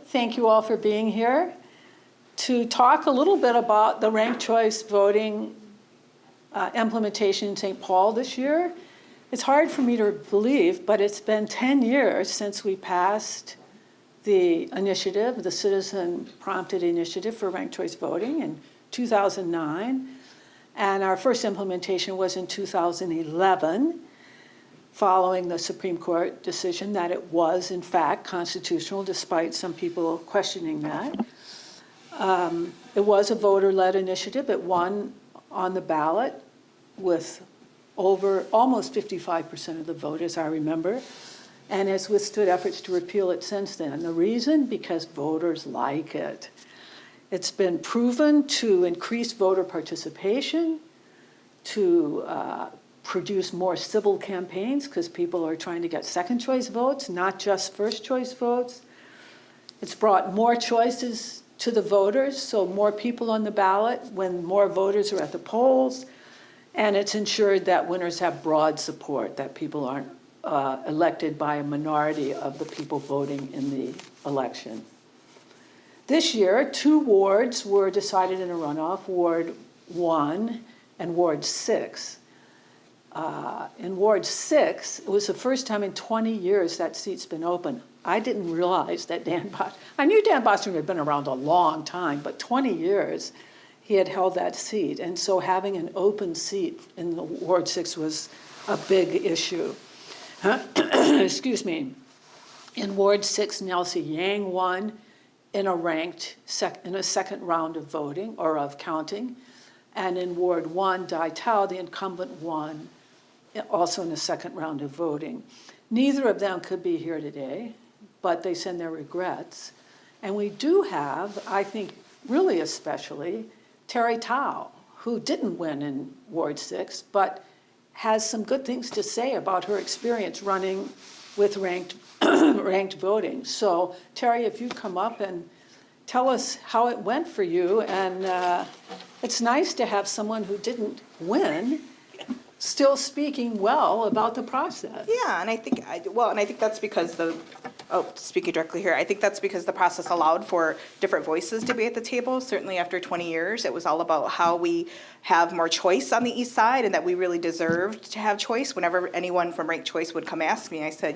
Thank you all for being here to talk a little bit about the ranked choice voting implementation in St. Paul this year. It's hard for me to believe, but it's been 10 years since we passed the initiative, the citizen-prompted initiative for ranked choice voting in 2009. And our first implementation was in 2011, following the Supreme Court decision that it was, in fact, constitutional, despite some people questioning that. It was a voter-led initiative. It won on the ballot with over almost 55% of the vote, as I remember, and has withstood efforts to repeal it since then. The reason? Because voters like it. It's been proven to increase voter participation, to produce more civil campaigns, because people are trying to get second choice votes, not just first choice votes. It's brought more choices to the voters, so more people on the ballot when more voters are at the polls. And it's ensured that winners have broad support, that people aren't elected by a minority of the people voting in the election. This year, 2 wards were decided in a runoff, Ward 1 and Ward 6. In Ward 6, it was the first time in 20 years that seat's been open. I didn't realize that I knew Dan Bostrom had been around a long time, but 20 years he had held that seat. And so having an open seat in the Ward 6 was a big issue. Excuse me. In Ward 6, Nelsie Yang won in a second round of voting or of counting. And in Ward 1, Dai Tao, the incumbent, won also in the second round of voting. Neither of them could be here today, but they send their regrets. And we do have, I think, really especially, Terry Tao, who didn't win in Ward 6, but has some good things to say about her experience running with ranked voting. So Terry, if you come up and tell us how it went for you, and it's nice to have someone who didn't win still speaking well about the process. Yeah, and I think that's because speaking directly here, I think that's because the process allowed for different voices to be at the table. Certainly after 20 years, it was all about how we have more choice on the east side and that we really deserved to have choice. Whenever anyone from Ranked Choice would come ask me, I said,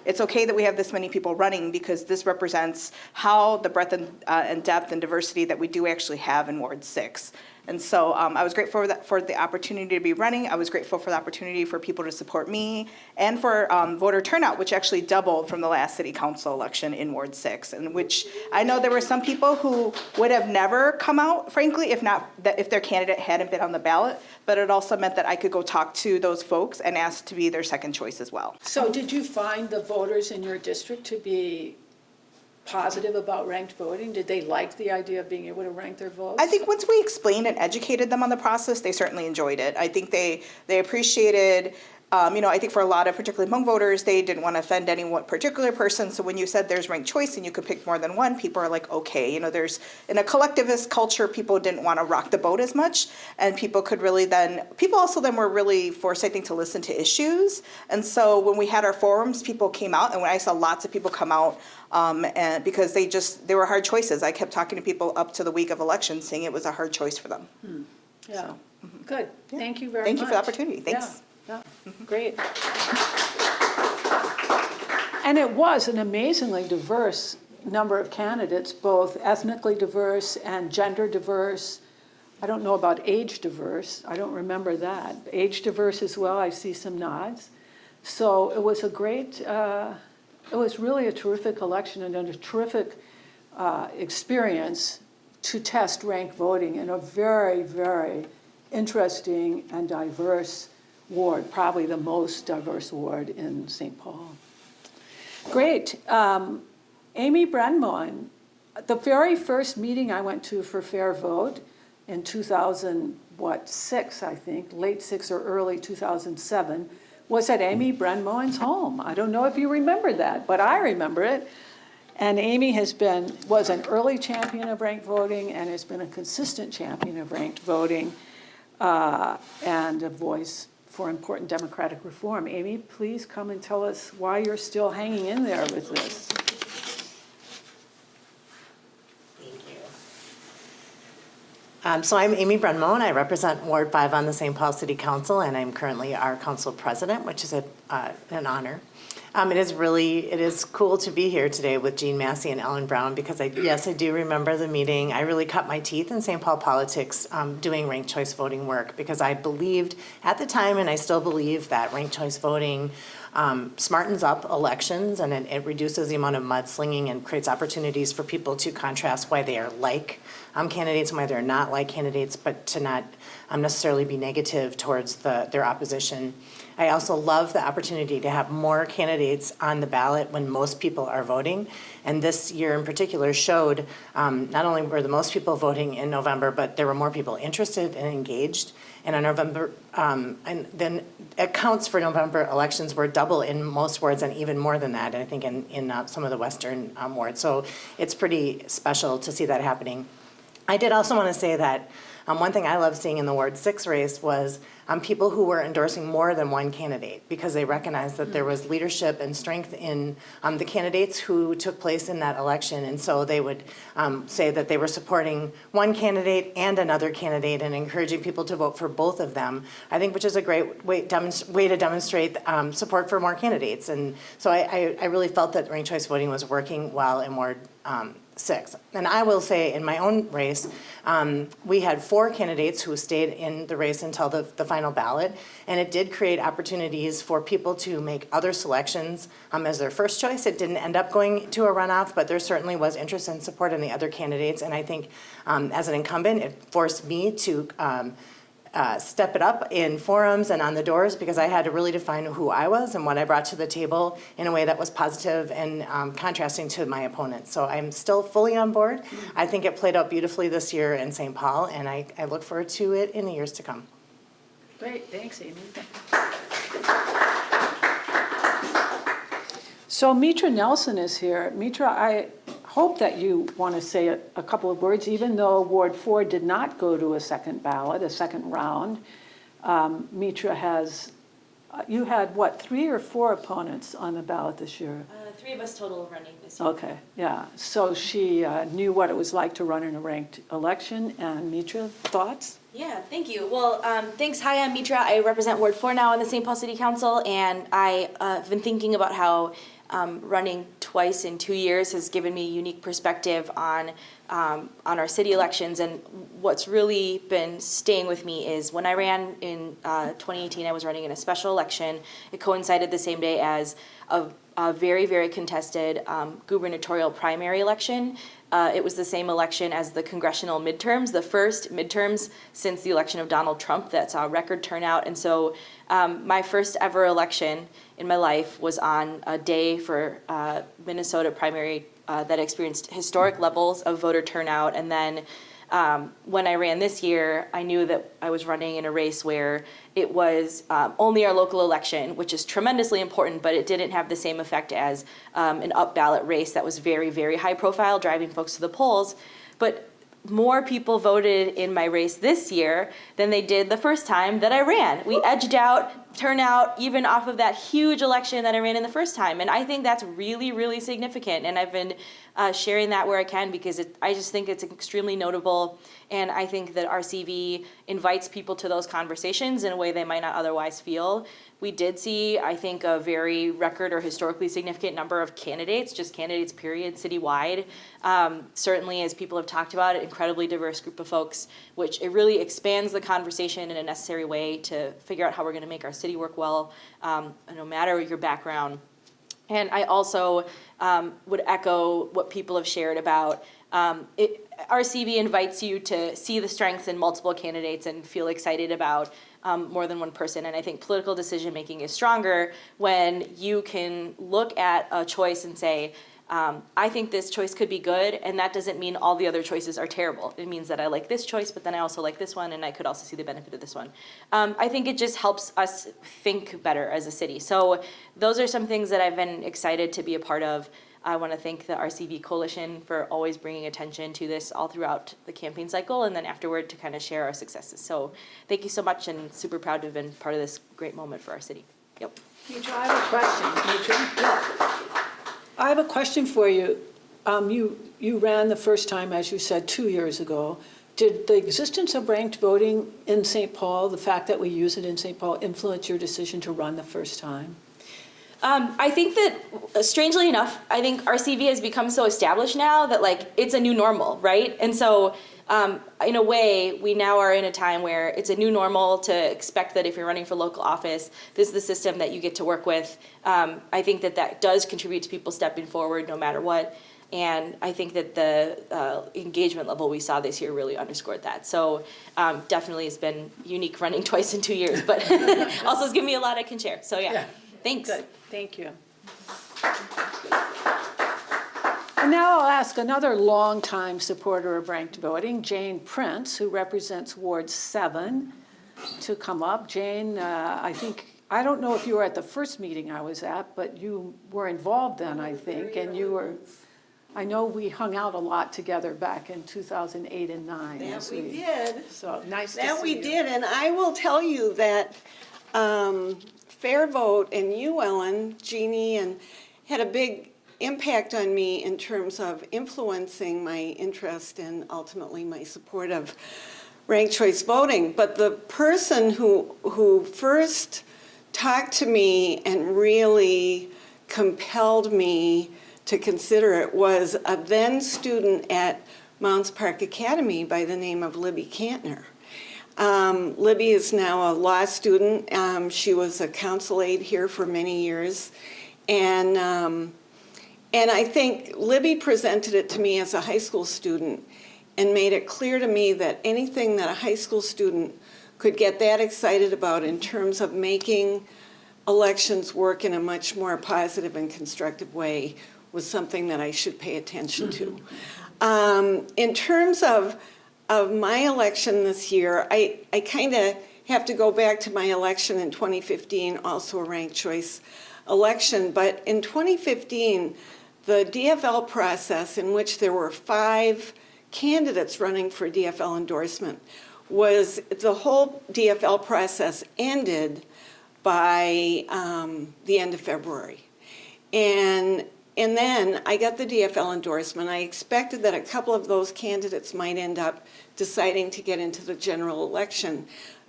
it's okay that we have this many people running because this represents how the breadth and depth and diversity that we do actually have in Ward 6. And so I was grateful for the opportunity to be running. I was grateful for the opportunity for people to support me and for voter turnout, which actually doubled from the last city council election in Ward 6, and which I know there were some people who would have never come out, frankly, if their candidate hadn't been on the ballot. But it also meant that I could go talk to those folks and ask to be their second choice as well. So did you find the voters in your district to be positive about ranked voting? Did they like the idea of being able to rank their votes? I think once we explained and educated them on the process, they certainly enjoyed it. I think they appreciated, I think for a lot of particularly Hmong voters, they didn't want to offend any one particular person. So when you said there's ranked choice and you could pick more than one, people are like, okay. There's, in a collectivist culture, people didn't want to rock the boat as much. And people also were really forced, I think, to listen to issues. And so when we had our forums, people came out, and when I saw lots of people come out, and because they were hard choices. I kept talking to people up to the week of election saying it was a hard choice for them. Yeah, So, good. yeah. Thank you very much. Thank you for the opportunity. Thanks. Yeah. Great. And it was an amazingly diverse number of candidates, both ethnically diverse and gender diverse. I don't know about age diverse. I don't remember that. Age diverse as well. I see some nods. So it was it was really a terrific election and a terrific experience to test ranked voting in a very, very interesting and diverse ward, probably the most diverse ward in St. Paul. Great. Amy Brenmoen, the very first meeting I went to for Fair Vote in 2006, I think, late 6 or early 2007, was at Amy Brenmoen's home. I don't know if you remember that, but I remember it. And Amy was an early champion of ranked voting and has been a consistent champion of ranked voting and a voice for important democratic reform. Amy, please come and tell us why you're still hanging in there with this. So I'm Amy Brunmo, I represent Ward 5 on the St. Paul City Council, and I'm currently our council president, which is an honor. It is cool to be here today with Jean Massey and Ellen Brown because I do remember the meeting. I really cut my teeth in St. Paul politics doing ranked choice voting work because I believed at the time, and I still believe, that ranked choice voting smartens up elections and it reduces the amount of mudslinging and creates opportunities for people to contrast why they are like candidates and why they're not like candidates, but to not necessarily be negative towards their opposition. I also love the opportunity to have more candidates on the ballot when most people are voting. And this year in particular showed not only were the most people voting in November, but there were more people interested and engaged. And on November, and then counts for November elections were double in most wards and even more than that, I think, in some of the western wards. So it's pretty special to see that happening. I did also want to say that one thing I love seeing in the Ward 6 race was people who were endorsing more than one candidate because they recognized that there was leadership and strength in the candidates who took place in that election. And so they would say that they were supporting one candidate and another candidate and encouraging people to vote for both of them, I think, which is a great way to demonstrate support for more candidates. And so I really felt that ranked choice voting was working well in Ward 6. And I will say in my own race, we had 4 candidates who stayed in the race until the final ballot, and it did create opportunities for people to make other selections as their first choice. It didn't end up going to a runoff, but there certainly was interest and support in the other candidates, and I think as an incumbent, it forced me to step it up in forums and on the doors because I had to really define who I was and what I brought to the table in a way that was positive and contrasting to my opponent. So I'm still fully on board. I think it played out beautifully this year in St. Paul, and I look forward to it in the years to come. Great, thanks, Amy. So Mitra Nelson is here. Mitra, I hope that you want to say a couple of words, even though Ward 4 did not go to a second ballot, a second round. Mitra has, you had what, 3 or 4 opponents on the ballot this year? 3 of us total running this year. Okay, yeah. So she knew what it was like to run in a ranked election. And Mitra, thoughts? Yeah, thank you. Well, thanks. Hi, I'm Mitra. I represent Ward 4 now on the St. Paul City Council, and I've been thinking about how running twice in 2 years has given me a unique perspective on our city elections. And what's really been staying with me is when I ran in 2018, I was running in a special election. It coincided the same day as a very, very contested gubernatorial primary election. It was the same election as the congressional midterms, the first midterms since the election of Donald Trump that saw record turnout. And so my first ever election in my life was on a day for Minnesota primary that experienced historic levels of voter turnout. And then when I ran this year, I knew that I was running in a race where it was only our local election, which is tremendously important, but it didn't have the same effect as an up-ballot race that was very, very high profile, driving folks to the polls. But more people voted in my race this year than they did the first time that I ran. We edged out turnout even off of that huge election that I ran in the first time. And I think that's really, really significant. And I've been sharing that where I can because I just think it's extremely notable. And I think that RCV invites people to those conversations in a way they might not otherwise feel. We did see, I think, a very record or historically significant number of candidates, just candidates period, citywide. Certainly, as people have talked about, an incredibly diverse group of folks, which it really expands the conversation in a necessary way to figure out how we're going to make our city work well, no matter your background. And I also would echo what people have shared about RCV invites you to see the strengths in multiple candidates and feel excited about more than one person. And I think political decision making is stronger when you can look at a choice and say, I think this choice could be good, and that doesn't mean all the other choices are terrible. It means that I like this choice, but then I also like this one, and I could also see the benefit of this one. I think it just helps us think better as a city. So those are some things that I've been excited to be a part of. I want to thank the RCV Coalition for always bringing attention to this all throughout the campaign cycle, and then afterward to kind of share our successes. So thank you so much, and super proud to have been part of this great moment for our city. Yep. Mitra, I have a question. Mitra? Yeah. I have a question for you. You ran the first time, as you said, 2 years ago. did the existence of ranked voting in St. Paul, the fact that we use it in St. Paul, influence your decision to run the first time? I think that, strangely enough, I think RCV has become so established now that like it's a new normal, right? And so, in a way, we now are in a time where it's a new normal to expect that if you're running for local office, this is the system that you get to work with. I think that that does contribute to people stepping forward no matter what. And I think that the engagement level we saw this year really underscored that. So definitely it's been unique running twice in 2 years, but also it's given me a lot I can share. So yeah. Thanks. Good, thank you. And now I'll ask another longtime supporter of ranked voting, Jane Prince, who represents Ward 7, to come up. Jane, I don't know if you were at the first meeting I was at, but you were involved then, I think, and you were, I know we hung out a lot together back in 2008 and 9. That we did. So nice to see you. That we did, and I will tell you that Fair Vote and you, Ellen, Jeannie, and had a big impact on me in terms of influencing my interest and ultimately my support of ranked choice voting. But the person who first talked to me and really compelled me to consider it was a then student at Mounds Park Academy by the name of Libby Cantner. Libby is now a law student. She was a council aide here for many years. And I think Libby presented it to me as a high school student and made it clear to me that anything that a high school student could get that excited about in terms of making elections work in a much more positive and constructive way was something that I should pay attention to. In terms of my election this year, I kind of have to go back to my election in 2015, also a ranked choice election. But in 2015, the DFL process, in which there were 5 candidates running for DFL endorsement, was the whole DFL process ended by the end of February. And then I got the DFL endorsement. I expected that a couple of those candidates might end up deciding to get into the general election.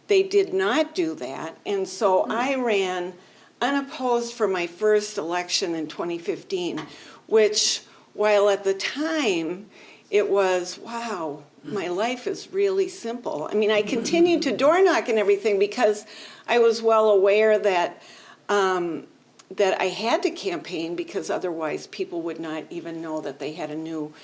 They did not do that, and so I ran unopposed for my first election in 2015, which, while at the time it was, wow, my life is really simple. I mean, I continued to door knock and everything because I was well aware that that I had to campaign because otherwise people would not even know that they had a new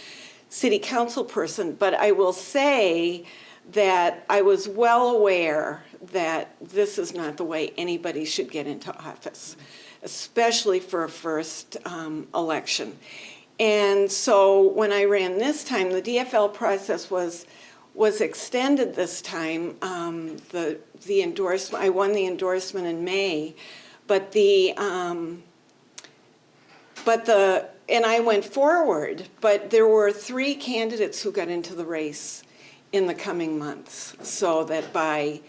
city council person. But I will say that I was well aware that this is not the way anybody should get into office, especially for a first election. And so when I ran this time, the DFL process was extended this time. The endorsement, I won the endorsement in May, and I went forward, but there were 3 candidates who got into the race in the coming months, so that by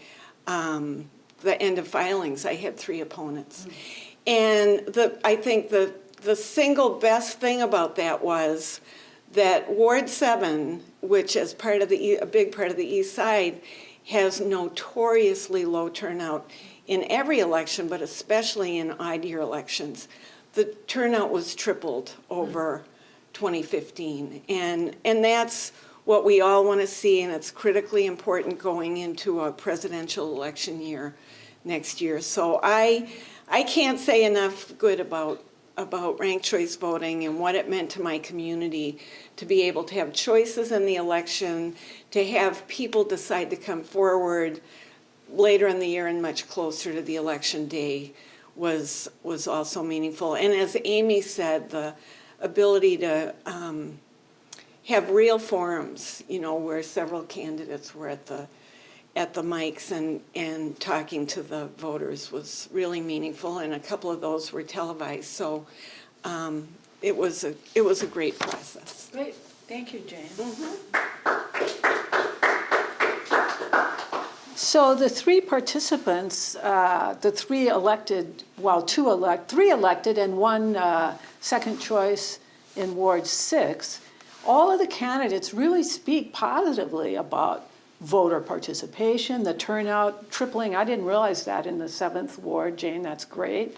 the end of filings, I had 3 opponents. And I think the single best thing about that was that Ward 7, which is part of a big part of the East Side, has notoriously low turnout in every election, but especially in odd-year elections. The turnout was tripled over 2015, and that's what we all want to see, and it's critically important going into a presidential election year next year. So I can't say enough good about ranked choice voting and what it meant to my community to be able to have choices in the election, to have people decide to come forward later in the year and much closer to the election day was also meaningful. And as Amy said, the ability to have real forums, where several candidates were at the mics and talking to the voters was really meaningful, and a couple of those were televised. So it was a great process. Great, thank you, Jane. So the 3 participants, the 3 elected, well, 3 elected and 1 second choice in Ward 6, all of the candidates really speak positively about voter participation, the turnout tripling. I didn't realize that in the 7th Ward, Jane, that's great.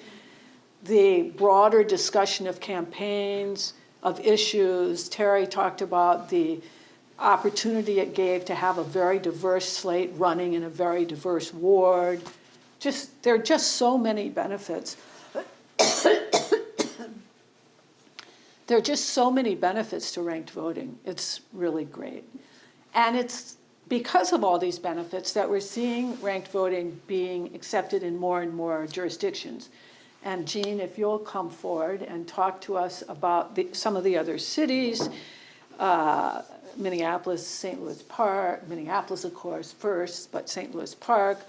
The broader discussion of campaigns, of issues. Terry talked about the opportunity it gave to have a very diverse slate running in a very diverse ward. There are just so many benefits. There are just so many benefits to ranked voting. It's really great. And it's because of all these benefits that we're seeing ranked voting being accepted in more and more jurisdictions. And Jean, if you'll come forward and talk to us about some of the other cities, Minneapolis, St. Louis Park, Minneapolis, of course, first, but St. Louis Park,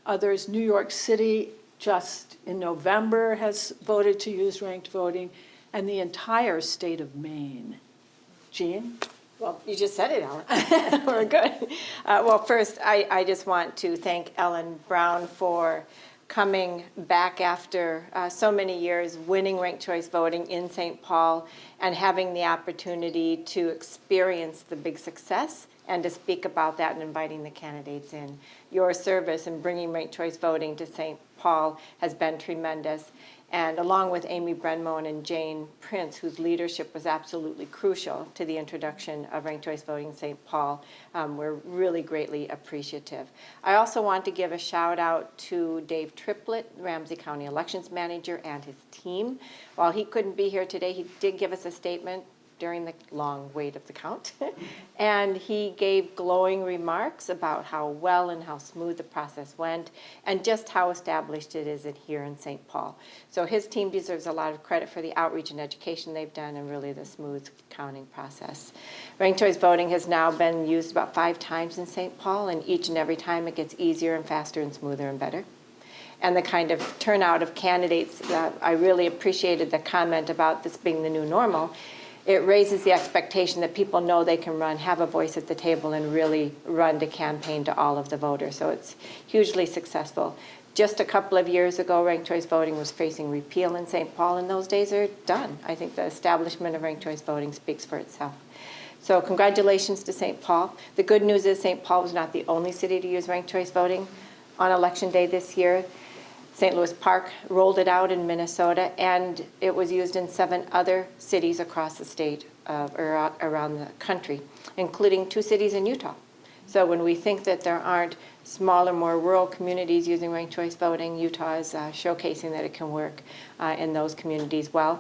others. New York City just in November has voted to use ranked voting, and the entire state of Maine. Jean? Well, you just said it, Ellen. We're good. Well, first, I just want to thank Ellen Brown for coming back after so many years, winning ranked choice voting in St. Paul, and having the opportunity to experience the big success and to speak about that and inviting the candidates in. Your service in bringing ranked choice voting to St. Paul has been tremendous. And along with Amy Brenmone and Jane Prince, whose leadership was absolutely crucial to the introduction of ranked choice voting in St. Paul, we're really greatly appreciative. I also want to give a shout out to Dave Triplett, Ramsey County Elections Manager, and his team. While he couldn't be here today, he did give us a statement during the long wait of the count. And he gave glowing remarks about how well and how smooth the process went and just how established it is here in St. Paul. So his team deserves a lot of credit for the outreach and education they've done and really the smooth counting process. Ranked choice voting has now been used about 5 times in St. Paul, and each and every time it gets easier and faster and smoother and better. And the kind of turnout of candidates, I really appreciated the comment about this being the new normal. It raises the expectation that people know they can run, have a voice at the table, and really run to campaign to all of the voters. So it's hugely successful. Just a couple of years ago, ranked choice voting was facing repeal in St. Paul, and those days are done. I think the establishment of ranked choice voting speaks for itself. So congratulations to St. Paul. The good news is St. Paul was not the only city to use ranked choice voting on Election Day this year. St. Louis Park rolled it out in Minnesota, and it was used in 7 other cities across the state or around the country, including 2 cities in Utah. So when we think that there aren't smaller, more rural communities using ranked choice voting, Utah is showcasing that it can work in those communities well.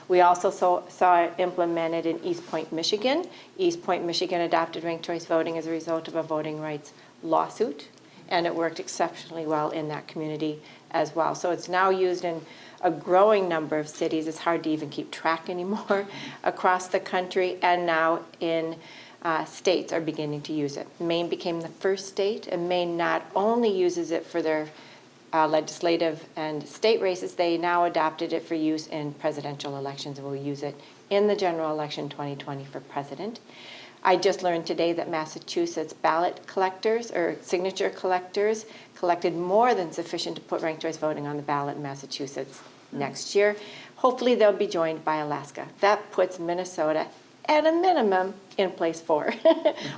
We also saw it implemented in East Point, Michigan. East Point, Michigan adopted ranked choice voting as a result of a voting rights lawsuit, and it worked exceptionally well in that community as well. So it's now used in a growing number of cities. It's hard to even keep track anymore across the country, and now in states are beginning to use it. Maine became the first state, and Maine not only uses it for their legislative and state races, they now adopted it for use in presidential elections and will use it in the general election 2020 for president. I just learned today that Massachusetts ballot collectors or signature collectors collected more than sufficient to put ranked choice voting on the ballot in Massachusetts next year. Hopefully they'll be joined by Alaska. That puts Minnesota at a minimum in place 4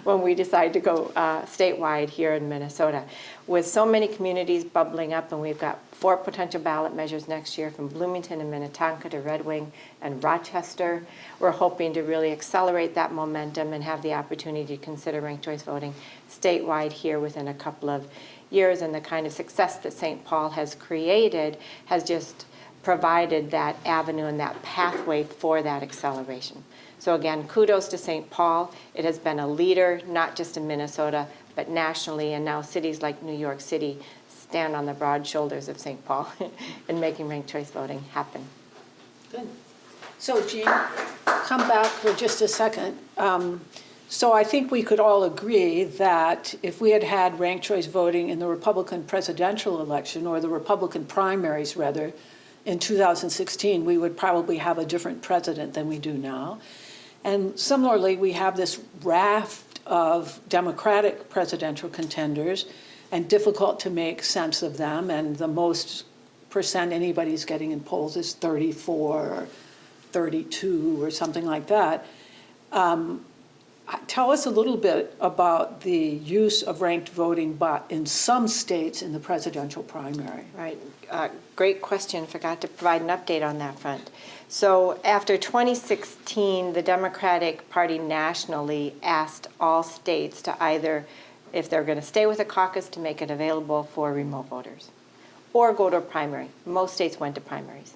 when we decide to go statewide here in Minnesota. With so many communities bubbling up, and we've got 4 potential ballot measures next year from Bloomington and Minnetonka to Red Wing and Rochester, we're hoping to really accelerate that momentum and have the opportunity to consider ranked choice voting statewide here within a couple of years. And the kind of success that St. Paul has created has just provided that avenue and that pathway for that acceleration. So again, kudos to St. Paul. It has been a leader, not just in Minnesota, but nationally, and now cities like New York City stand on the broad shoulders of St. Paul in making ranked choice voting happen. Good. So Jean, come back for just a second. So I think we could all agree that if we had had ranked choice voting in the Republican presidential election, or the Republican primaries rather, in 2016, we would probably have a different president than we do now. And similarly, we have this raft of Democratic presidential contenders, and difficult to make sense of them. And the most percent anybody's getting in polls is 34 or 32 or something like that. tell us a little bit about the use of ranked voting in some states in the presidential primary. Right, great question, forgot to provide an update on that front. So after 2016, the Democratic Party nationally asked all states to either, if they're going to stay with a caucus, to make it available for remote voters, or go to a primary. Most states went to primaries.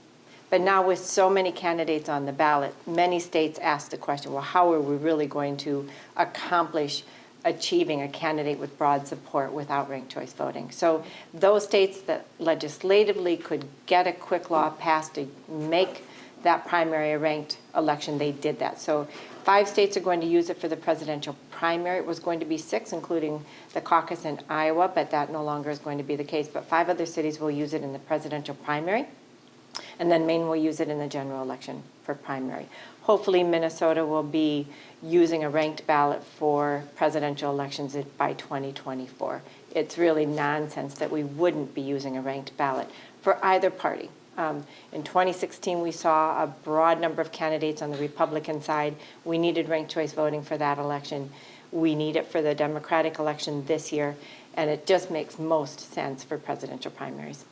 But now with so many candidates on the ballot, many states ask the question, well, how are we really going to accomplish achieving a candidate with broad support without ranked choice voting? So those states that legislatively could get a quick law passed to make that primary a ranked election, they did that. So 5 states are going to use it for the presidential primary. It was going to be 6, including the caucus in Iowa, but that no longer is going to be the case. But 5 other cities will use it in the presidential primary. And then Maine will use it in the general election for primary. Hopefully Minnesota will be using a ranked ballot for presidential elections by 2024. It's really nonsense that we wouldn't be using a ranked ballot for either party. In 2016, we saw a broad number of candidates on the Republican side. We needed ranked choice voting for that election. We need it for the Democratic election this year, and it just makes most sense for presidential primaries.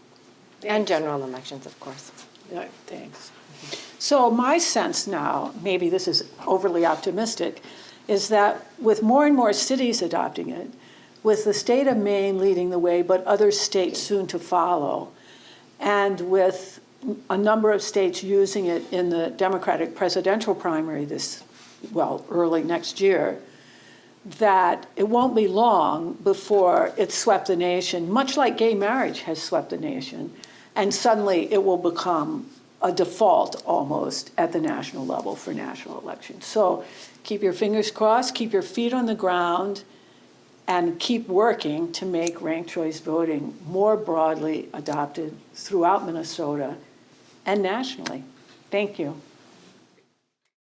And general elections, of course. Yeah, thanks. So my sense now, maybe this is overly optimistic, is that with more and more cities adopting it, with the state of Maine leading the way, but other states soon to follow, and with a number of states using it in the Democratic presidential primary early next year, that it won't be long before it's swept the nation, much like gay marriage has swept the nation, and suddenly it will become a default almost at the national level for national elections. So keep your fingers crossed, keep your feet on the ground, and keep working to make ranked choice voting more broadly adopted throughout Minnesota and nationally. Thank you.